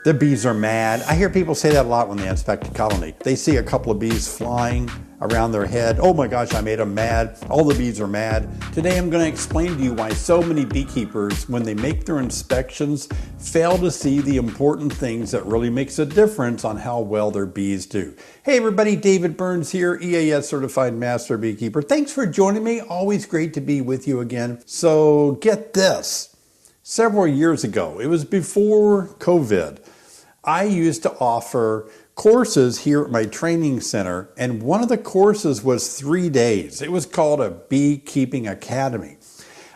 The bees are mad. I hear people say that a lot when they inspect a colony. They see a couple of bees flying around their head. Oh my gosh, I made them mad. All the bees are mad. Today I'm going to explain to you why so many beekeepers, when they make their inspections, fail to see the important things that really makes a difference on how well their bees do. Hey everybody, David Burns here, EAS Certified Master Beekeeper. Thanks for joining me. Always great to be with you again. So get this. Several years ago, it was before COVID, I used to offer courses here at my training center, and one of the courses was 3 days. It was called a Beekeeping Academy.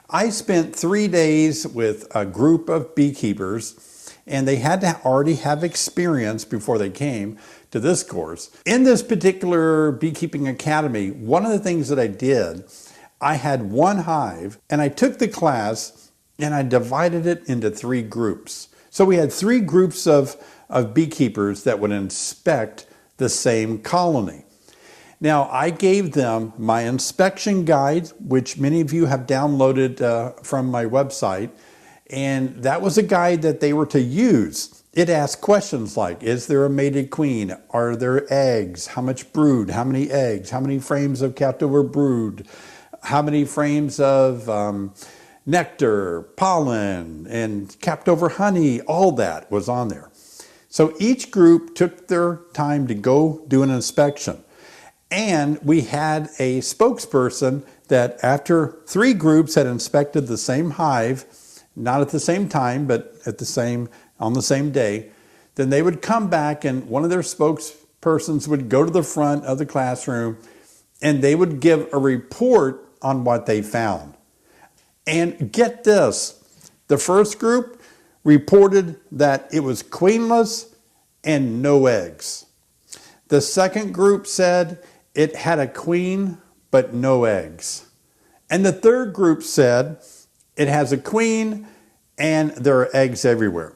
I spent 3 days with a group of beekeepers, and they had to already have experience before they came to this course. In this particular Beekeeping Academy, one of the things that I did, I had one hive, and I took the class and I divided it into 3 groups. So we had 3 groups of beekeepers that would inspect the same colony. Now, I gave them my inspection guide, which many of you have downloaded from my website, and that was a guide that they were to use. It asked questions like, is there a mated queen? Are there eggs? How much brood? How many eggs? How many frames of capped over brood? How many frames of nectar, pollen, and capped over honey? All that was on there. So each group took their time to go do an inspection. And we had a spokesperson that after 3 groups had inspected the same hive, not at the same time, but on the same day, then they would come back and one of their spokespersons would go to the front of the classroom and they would give a report on what they found. And get this, the first group reported that it was queenless and no eggs. The second group said it had a queen but no eggs. And the third group said it has a queen and there are eggs everywhere.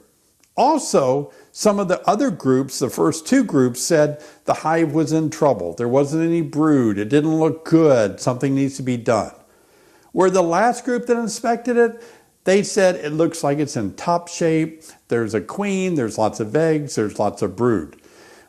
Also, some of the other groups, the first 2 groups, said the hive was in trouble. There wasn't any brood. It didn't look good. Something needs to be done. Where the last group that inspected it, they said it looks like it's in top shape. There's a queen, there's lots of eggs, there's lots of brood.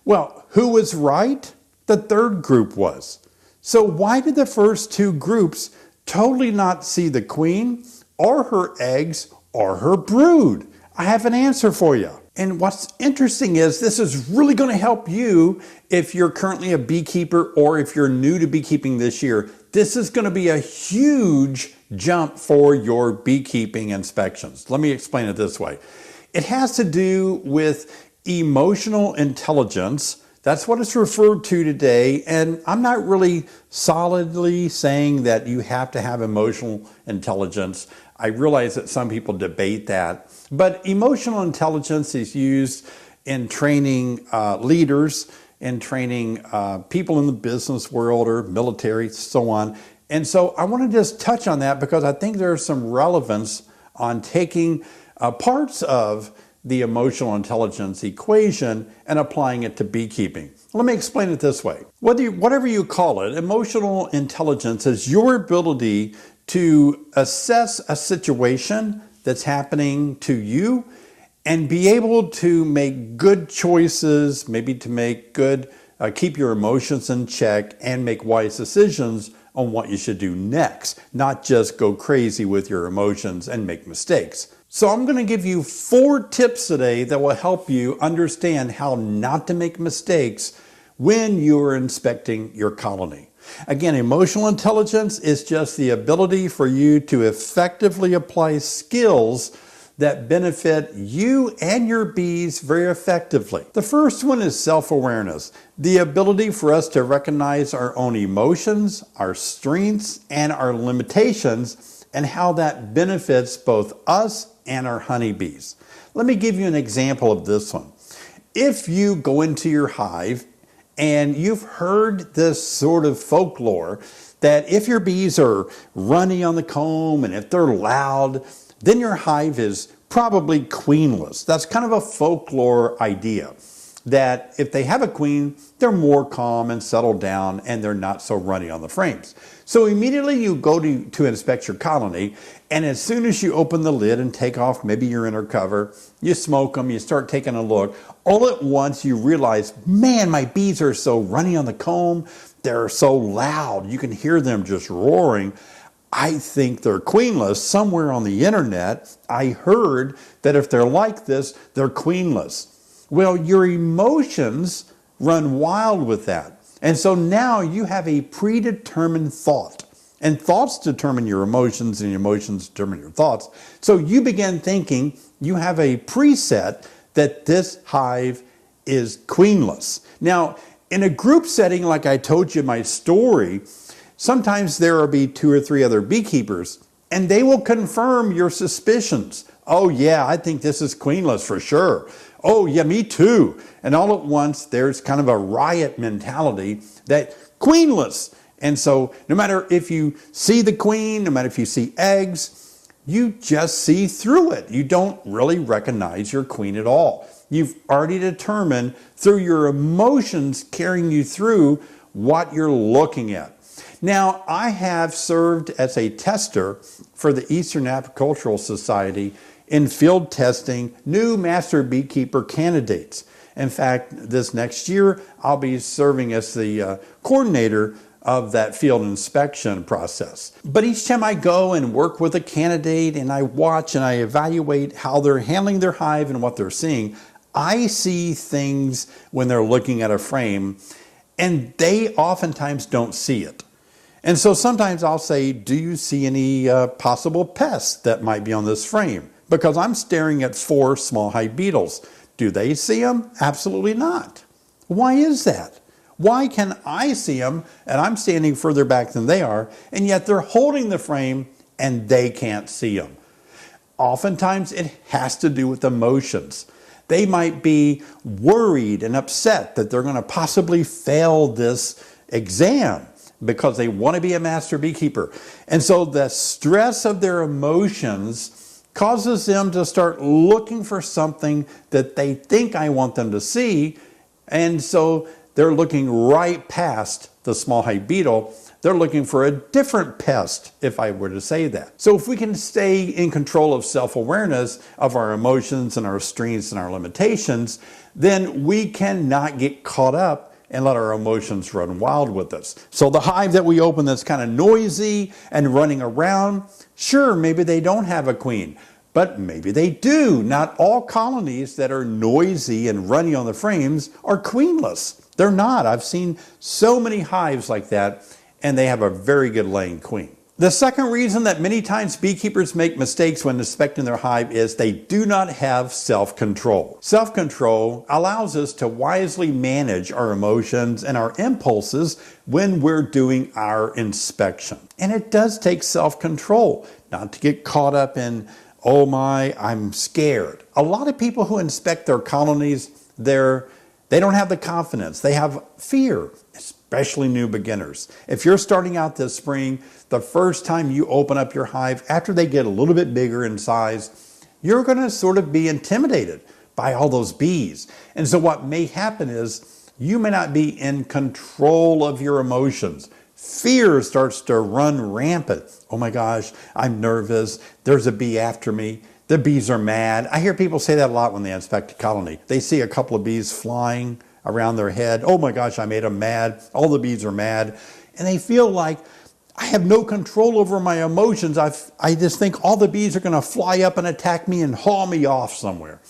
Well, who was right? The third group was. So why did the first 2 groups totally not see the queen or her eggs or her brood? I have an answer for you. And what's interesting is this is really going to help you if you're currently a beekeeper or if you're new to beekeeping this year. This is going to be a huge jump for your beekeeping inspections. Let me explain it this way. It has to do with emotional intelligence. That's what it's referred to today. And I'm not really solidly saying that you have to have emotional intelligence. I realize that some people debate that. But emotional intelligence is used in training leaders, in training people in the business world or military, so on. And so I want to just touch on that because I think there's some relevance on taking parts of the emotional intelligence equation and applying it to beekeeping. Let me explain it this way. Whatever you call it, emotional intelligence is your ability to assess a situation that's happening to you and be able to make good choices, maybe to make good, keep your emotions in check and make wise decisions on what you should do next, not just go crazy with your emotions and make mistakes. So I'm going to give you 4 tips today that will help you understand how not to make mistakes when you're inspecting your colony. Again, emotional intelligence is just the ability for you to effectively apply skills that benefit you and your bees very effectively. The first one is self-awareness, the ability for us to recognize our own emotions, our strengths, and our limitations, and how that benefits both us and our honeybees. Let me give you an example of this one. If you go into your hive and you've heard this sort of folklore that if your bees are runny on the comb and if they're loud, then your hive is probably queenless. That's kind of a folklore idea. that if they have a queen, they're more calm and settled down and they're not so runny on the frames. So immediately you go to inspect your colony, and as soon as you open the lid and take off maybe your inner cover, you smoke them, you start taking a look, all at once you realize, man, my bees are so runny on the comb, they're so loud, you can hear them just roaring. I think they're queenless. Somewhere on the internet, I heard that if they're like this, they're queenless. Well, your emotions run wild with that. And so now you have a predetermined thought. And thoughts determine your emotions, and emotions determine your thoughts. So you begin thinking you have a preset that this hive is queenless. Now, in a group setting, like I told you in my story, sometimes there will be 2 or 3 other beekeepers, and they will confirm your suspicions. Oh yeah, I think this is queenless for sure. Oh yeah, me too. And all at once, there's kind of a riot mentality that queenless. And so no matter if you see the queen, no matter if you see eggs, you just see through it. You don't really recognize your queen at all. You've already determined through your emotions carrying you through what you're looking at. Now, I have served as a tester for the Eastern Apicultural Society in field testing new master beekeeper candidates. In fact, this next year, I'll be serving as the coordinator of that field inspection process. But each time I go and work with a candidate and I watch and I evaluate how they're handling their hive and what they're seeing, I see things when they're looking at a frame and they oftentimes don't see it. And so sometimes I'll say, do you see any possible pests that might be on this frame? Because I'm staring at 4 small hive beetles. Do they see them? Absolutely not. Why is that? Why can I see them and I'm standing further back than they are, and yet they're holding the frame and they can't see them? Oftentimes it has to do with emotions. They might be worried and upset that they're going to possibly fail this exam because they want to be a master beekeeper. And so the stress of their emotions causes them to start looking for something that they think I want them to see. And so they're looking right past the small hive beetle. They're looking for a different pest, if I were to say that. So if we can stay in control of self-awareness of our emotions and our strengths and our limitations, then we cannot get caught up and let our emotions run wild with us. So the hive that we open that's kind of noisy and running around, sure, maybe they don't have a queen, but maybe they do. Not all colonies that are noisy and running on the frames are queenless. They're not. I've seen so many hives like that, and they have a very good laying queen. The second reason that many times beekeepers make mistakes when inspecting their hive is they do not have self-control. Self-control allows us to wisely manage our emotions and our impulses when we're doing our inspection. And it does take self-control, not to get caught up in, oh my, I'm scared. A lot of people who inspect their colonies, they don't have the confidence. They have fear, especially new beginners. If you're starting out this spring, the first time you open up your hive, after they get a little bit bigger in size, you're going to sort of be intimidated by all those bees. And so what may happen is you may not be in control of your emotions. Fear starts to run rampant. Oh my gosh, I'm nervous. There's a bee after me. The bees are mad. I hear people say that a lot when they inspect a colony. They see a couple of bees flying around their head. Oh my gosh, I made them mad. All the bees are mad. And they feel like, I have no control over my emotions. I just think all the bees are going to fly up and attack me and haul me off somewhere.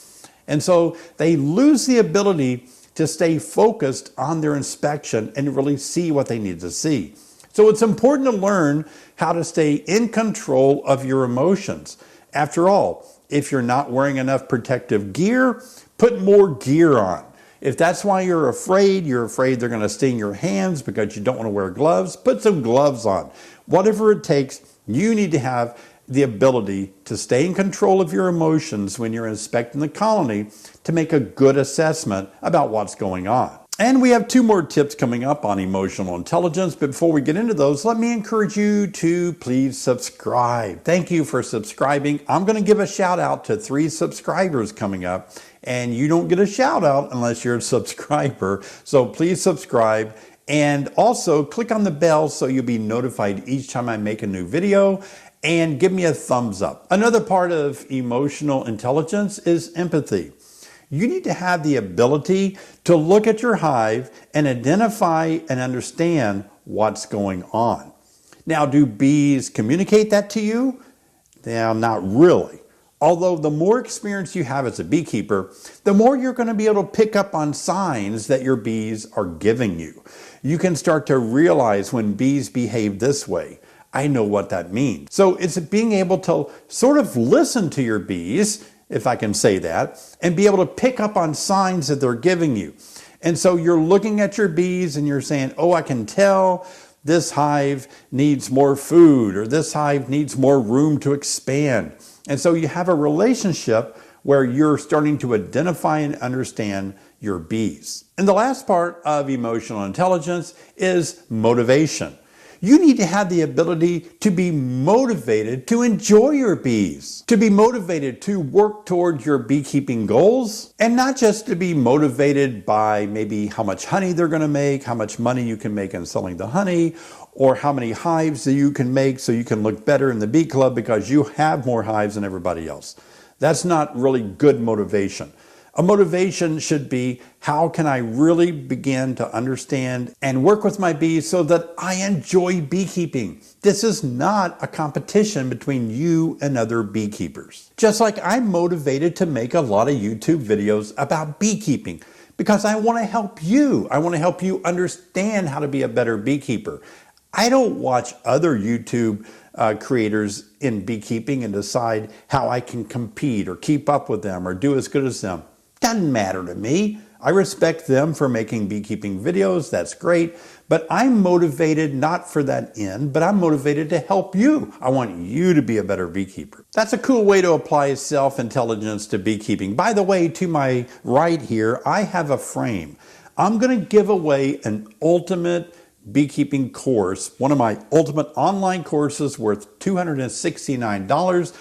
And so they lose the ability to stay focused on their inspection and really see what they need to see. So it's important to learn how to stay in control of your emotions. After all, if you're not wearing enough protective gear, put more gear on. If that's why you're afraid they're going to sting your hands because you don't want to wear gloves, put some gloves on. Whatever it takes, you need to have the ability to stay in control of your emotions when you're inspecting the colony to make a good assessment about what's going on. And we have 2 more tips coming up on emotional intelligence. But before we get into those, let me encourage you to please subscribe. Thank you for subscribing. I'm going to give a shout out to 3 subscribers coming up. And you don't get a shout out unless you're a subscriber. So please subscribe. And also click on the bell so you'll be notified each time I make a new video. And give me a thumbs up. Another part of emotional intelligence is empathy. You need to have the ability to look at your hive and identify and understand what's going on. Now, do bees communicate that to you? Now, not really. Although the more experience you have as a beekeeper, the more you're going to be able to pick up on signs that your bees are giving you. You can start to realize when bees behave this way. I know what that means. So it's being able to sort of listen to your bees, if I can say that, and be able to pick up on signs that they're giving you. And so you're looking at your bees and you're saying, oh, I can tell this hive needs more food, or this hive needs more room to expand. And so you have a relationship where you're starting to identify and understand your bees. And the last part of emotional intelligence is motivation. You need to have the ability to be motivated to enjoy your bees, to be motivated to work toward your beekeeping goals, and not just to be motivated by maybe how much honey they're going to make, how much money you can make in selling the honey, or how many hives that you can make so you can look better in the bee club because you have more hives than everybody else. That's not really good motivation. A motivation should be, how can I really begin to understand and work with my bees so that I enjoy beekeeping? This is not a competition between you and other beekeepers. Just like I'm motivated to make a lot of YouTube videos about beekeeping because I want to help you. I want to help you understand how to be a better beekeeper. I don't watch other YouTube creators in beekeeping and decide how I can compete or keep up with them or do as good as them. Doesn't matter to me. I respect them for making beekeeping videos. That's great. But I'm motivated not for that end, but I'm motivated to help you. I want you to be a better beekeeper. That's a cool way to apply self-intelligence to beekeeping. By the way, to my right here, I have a frame. I'm going to give away an ultimate beekeeping course, one of my ultimate online courses worth $269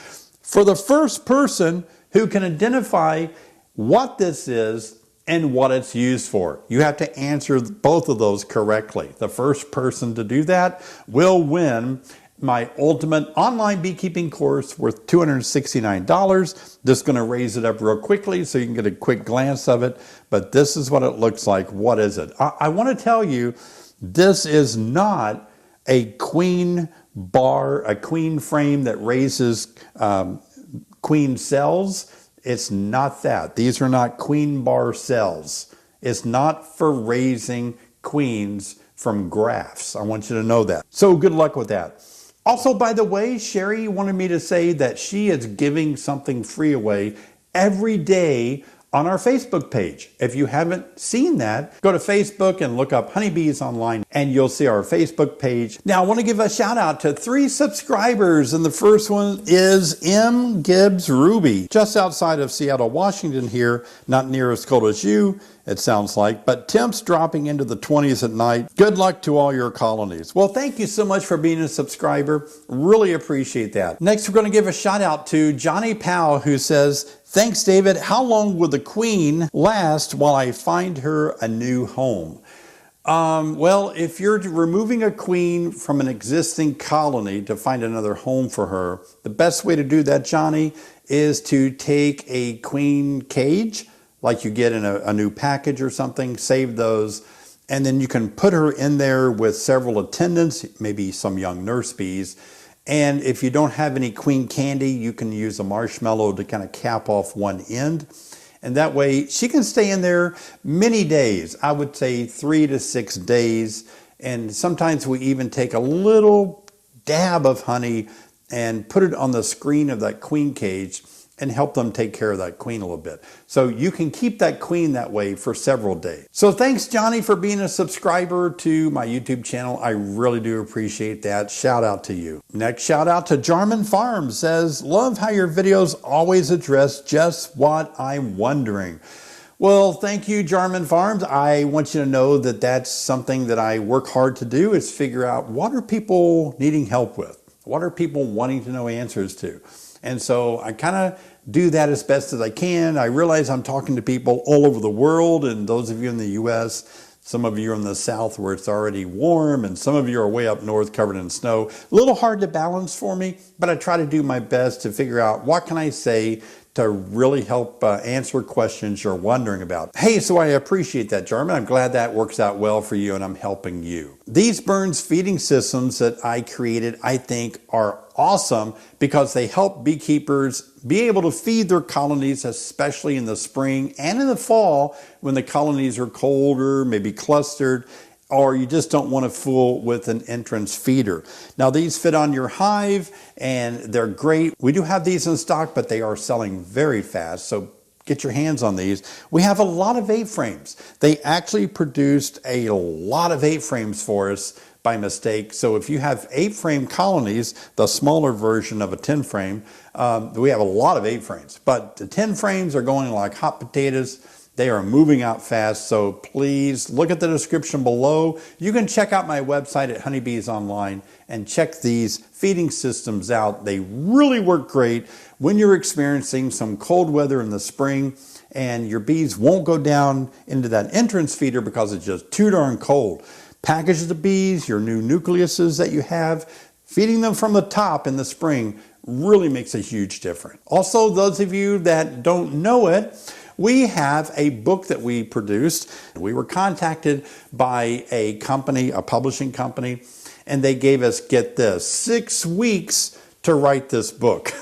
for the first person who can identify what this is and what it's used for. You have to answer both of those correctly. The first person to do that will win my ultimate online beekeeping course worth $269. Just going to raise it up real quickly so you can get a quick glance of it. But this is what it looks like. What is it? I want to tell you, this is not a queen bar, a queen frame that raises queen cells. It's not that. These are not queen bar cells. It's not for raising queens from grafts. I want you to know that. So good luck with that. Also, by the way, Sherry wanted me to say that she is giving something free away every day on our Facebook page. If you haven't seen that, go to Facebook and look up Honeybees Online and you'll see our Facebook page. Now I want to give a shout out to 3 subscribers, and the first one is M. Gibbs Ruby, just outside of Seattle, Washington here, not near as cold as you, it sounds like, but temps dropping into the 20s at night. Good luck to all your colonies. Well, thank you so much for being a subscriber. Really appreciate that. Next, we're going to give a shout out to Johnny Powell, who says, thanks, David. How long will the queen last while I find her a new home? Well, if you're removing a queen from an existing colony to find another home for her, the best way to do that, Johnny, is to take a queen cage, like you get in a new package or something, save those, and then you can put her in there with several attendants, maybe some young nurse bees. And if you don't have any queen candy, you can use a marshmallow to kind of cap off one end. And that way she can stay in there many days. I would say 3 to 6 days. And sometimes we even take a little dab of honey and put it on the screen of that queen cage and help them take care of that queen a little bit. So you can keep that queen that way for several days. So thanks, Johnny, for being a subscriber to my YouTube channel. I really do appreciate that. Shout out to you. Next shout out to Jarman Farms, says, love how your videos always address just what I'm wondering. Well, thank you, Jarman Farms. I want you to know that that's something that I work hard to do, is figure out what are people needing help with? What are people wanting to know answers to? And so I kind of do that as best as I can. I realize I'm talking to people all over the world, and those of you in the US, some of you are in the South where it's already warm, and some of you are way up north covered in snow. A little hard to balance for me, but I try to do my best to figure out what can I say to really help answer questions you're wondering about. Hey, so I appreciate that, Jarman. I'm glad that works out well for you and I'm helping you. These Burns feeding systems that I created, I think, are awesome because they help beekeepers be able to feed their colonies, especially in the spring and in the fall when the colonies are colder, maybe clustered, or you just don't want to fool with an entrance feeder. Now these fit on your hive and they're great. We do have these in stock, but they are selling very fast, so get your hands on these. We have a lot of A-frames. They actually produced a lot of A-frames for us by mistake. So if you have 8-frame colonies, the smaller version of a 10-frame, we have a lot of 8-frames, but the 10 frames are going like hot potatoes. They are moving out fast, so please look at the description below. You can check out my website at Honeybees Online and check these feeding systems out. They really work great when you're experiencing some cold weather in the spring and your bees won't go down into that entrance feeder because it's just too darn cold. Package the bees, your new nucleuses that you have, feeding them from the top in the spring really makes a huge difference. Also, those of you that don't know it, we have a book that we produced. We were contacted by a company, a publishing company, and they gave us, get this, 6 weeks to write this book.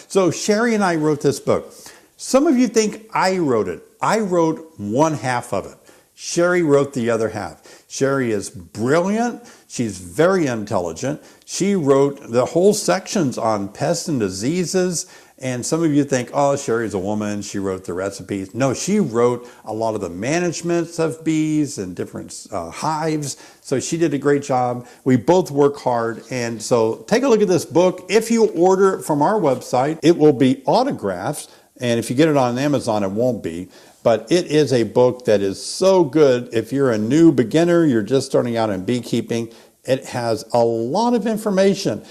So Sherry and I wrote this book. Some of you think I wrote it. I wrote one half of it. Sherry wrote the other half. Sherry is brilliant. She's very intelligent. She wrote the whole sections on pests and diseases. And some of you think, oh, Sherry's a woman, she wrote the recipes. No, she wrote a lot of the management of bees and different hives. So she did a great job. We both work hard. And so take a look at this book. If you order it from our website, it will be autographed. And if you get it on Amazon, it won't be. But it is a book that is so good. If you're a new beginner, you're just starting out in beekeeping, it has a lot of information.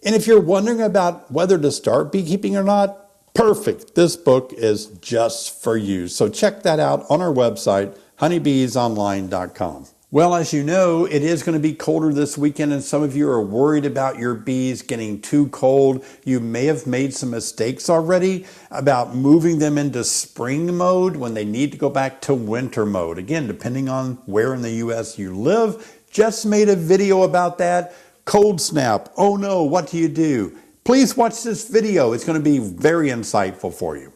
And if you're wondering about whether to start beekeeping or not, perfect. This book is just for you. So check that out on our website, honeybeesonline.com. Well, as you know, it is going to be colder this weekend, and some of you are worried about your bees getting too cold. You may have made some mistakes already about moving them into spring mode when they need to go back to winter mode. Again, depending on where in the U.S. you live, just made a video about that. Cold snap. Oh no, what do you do? Please watch this video. It's going to be very insightful for you.